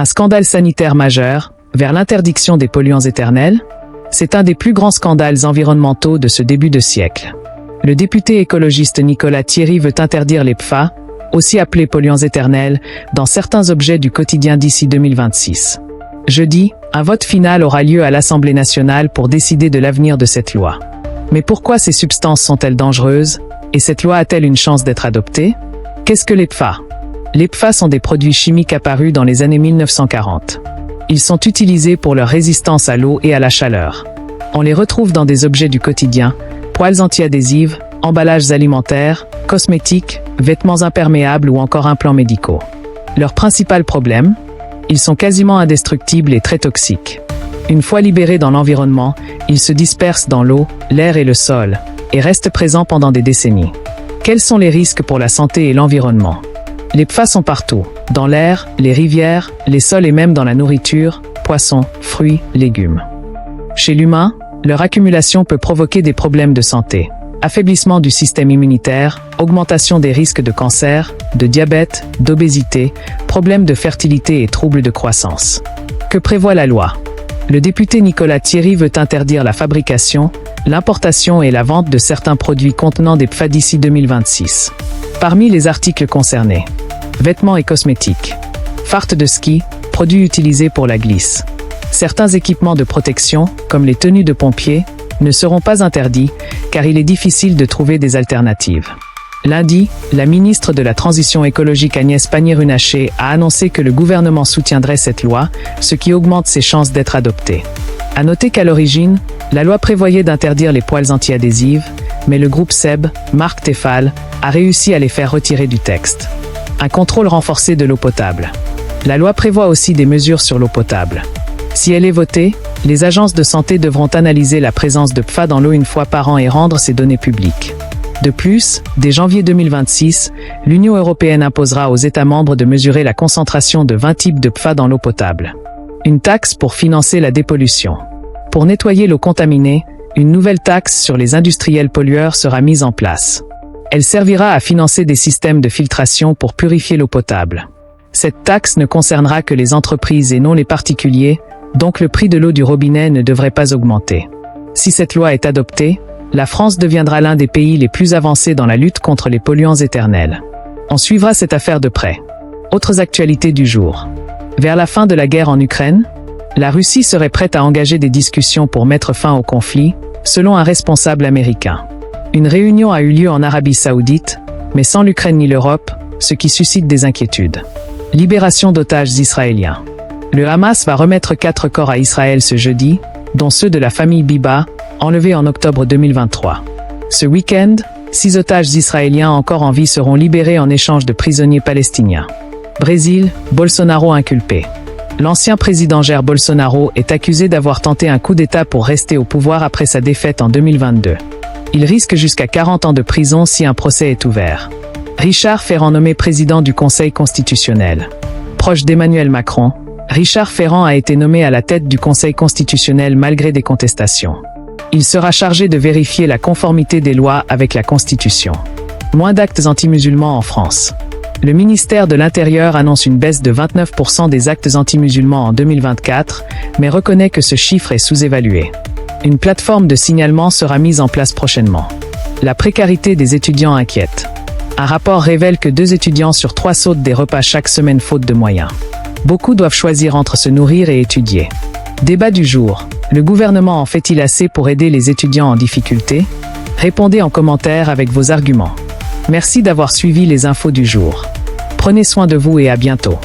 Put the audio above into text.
Un scandale sanitaire majeur, vers l'interdiction des polluants éternels? C'est un des plus grands scandales environnementaux de ce début de siècle. Le député écologiste Nicolas Thierry veut interdire les PFAS, aussi appelés polluants éternels, dans certains objets du quotidien d'ici 2026. Jeudi, un vote final aura lieu à l'Assemblée nationale pour décider de l'avenir de cette loi. Mais pourquoi ces substances sont-elles dangereuses? Et cette loi a-t-elle une chance d'être adoptée? Qu'est-ce que les PFAS? Les PFAS sont des produits chimiques apparus dans les années 1940. Ils sont utilisés pour leur résistance à l'eau et à la chaleur. On les retrouve dans des objets du quotidien, poêles anti-adhésives, emballages alimentaires, cosmétiques, vêtements imperméables ou encore implants médicaux. Leur principal problème? Ils sont quasiment indestructibles et très toxiques. Une fois libérés dans l'environnement, ils se dispersent dans l'eau, l'air et le sol, et restent présents pendant des décennies. Quels sont les risques pour la santé et l'environnement? Les PFAS sont partout, dans l'air, les rivières, les sols et même dans la nourriture, poissons, fruits, légumes. Chez l'humain, leur accumulation peut provoquer des problèmes de santé. Affaiblissement du système immunitaire, augmentation des risques de cancer, de diabète, d'obésité, problèmes de fertilité et troubles de croissance. Que prévoit la loi? Le député Nicolas Thierry veut interdire la fabrication, l'importation et la vente de certains produits contenant des PFAS d'ici 2026. Parmi les articles concernés: vêtements et cosmétiques, fardes de ski, produits utilisés pour la glisse. Certains équipements de protection, comme les tenues de pompiers, ne seront pas interdits, car il est difficile de trouver des alternatives. Lundi, la ministre de la Transition écologique Agnès Pannier-Runacher a annoncé que le gouvernement soutiendrait cette loi, ce qui augmente ses chances d'être adoptée. À noter qu'à l'origine, la loi prévoyait d'interdire les poêles anti-adhésives, mais le groupe SEB, marque Tefal, a réussi à les faire retirer du texte. Un contrôle renforcé de l'eau potable. La loi prévoit aussi des mesures sur l'eau potable. Si elle est votée, les agences de santé devront analyser la présence de PFAS dans l'eau une fois par an et rendre ces données publiques. De plus, dès janvier 2026, l'Union européenne imposera aux États membres de mesurer la concentration de 20 types de PFAS dans l'eau potable. Une taxe pour financer la dépollution. Pour nettoyer l'eau contaminée, une nouvelle taxe sur les industriels pollueurs sera mise en place. Elle servira à financer des systèmes de filtration pour purifier l'eau potable. Cette taxe ne concernera que les entreprises et non les particuliers, donc le prix de l'eau du robinet ne devrait pas augmenter. Si cette loi est adoptée, la France deviendra l'un des pays les plus avancés dans la lutte contre les polluants éternels. On suivra cette affaire de près. Autres actualités du jour. Vers la fin de la guerre en Ukraine, la Russie serait prête à engager des discussions pour mettre fin au conflit, selon un responsable américain. Une réunion a eu lieu en Arabie Saoudite, mais sans l'Ukraine ni l'Europe, ce qui suscite des inquiétudes. Libération d'otages israéliens. Le Hamas va remettre 4 corps à Israël ce jeudi, dont ceux de la famille Biba, enlevés en octobre 2023. Ce week-end, 6 otages israéliens encore en vie seront libérés en échange de prisonniers palestiniens. Brésil, Bolsonaro inculpé. L'ancien président Jair Bolsonaro est accusé d'avoir tenté un coup d'État pour rester au pouvoir après sa défaite en 2022. Il risque jusqu'à 40 ans de prison si un procès est ouvert. Richard Ferrand nommé président du Conseil constitutionnel. Proche d'Emmanuel Macron, Richard Ferrand a été nommé à la tête du Conseil constitutionnel malgré des contestations. Il sera chargé de vérifier la conformité des lois avec la Constitution. Moins d'actes anti-musulmans en France. Le ministère de l'Intérieur annonce une baisse de 29% des actes anti-musulmans en 2024, mais reconnaît que ce chiffre est sous-évalué. Une plateforme de signalement sera mise en place prochainement. La précarité des étudiants inquiète. Un rapport révèle que 2 étudiants sur 3 sautent des repas chaque semaine faute de moyens. Beaucoup doivent choisir entre se nourrir et étudier. Débat du jour. Le gouvernement en fait-il assez pour aider les étudiants en difficulté? Répondez en commentaire avec vos arguments. Merci d'avoir suivi les infos du jour. Prenez soin de vous et à bientôt.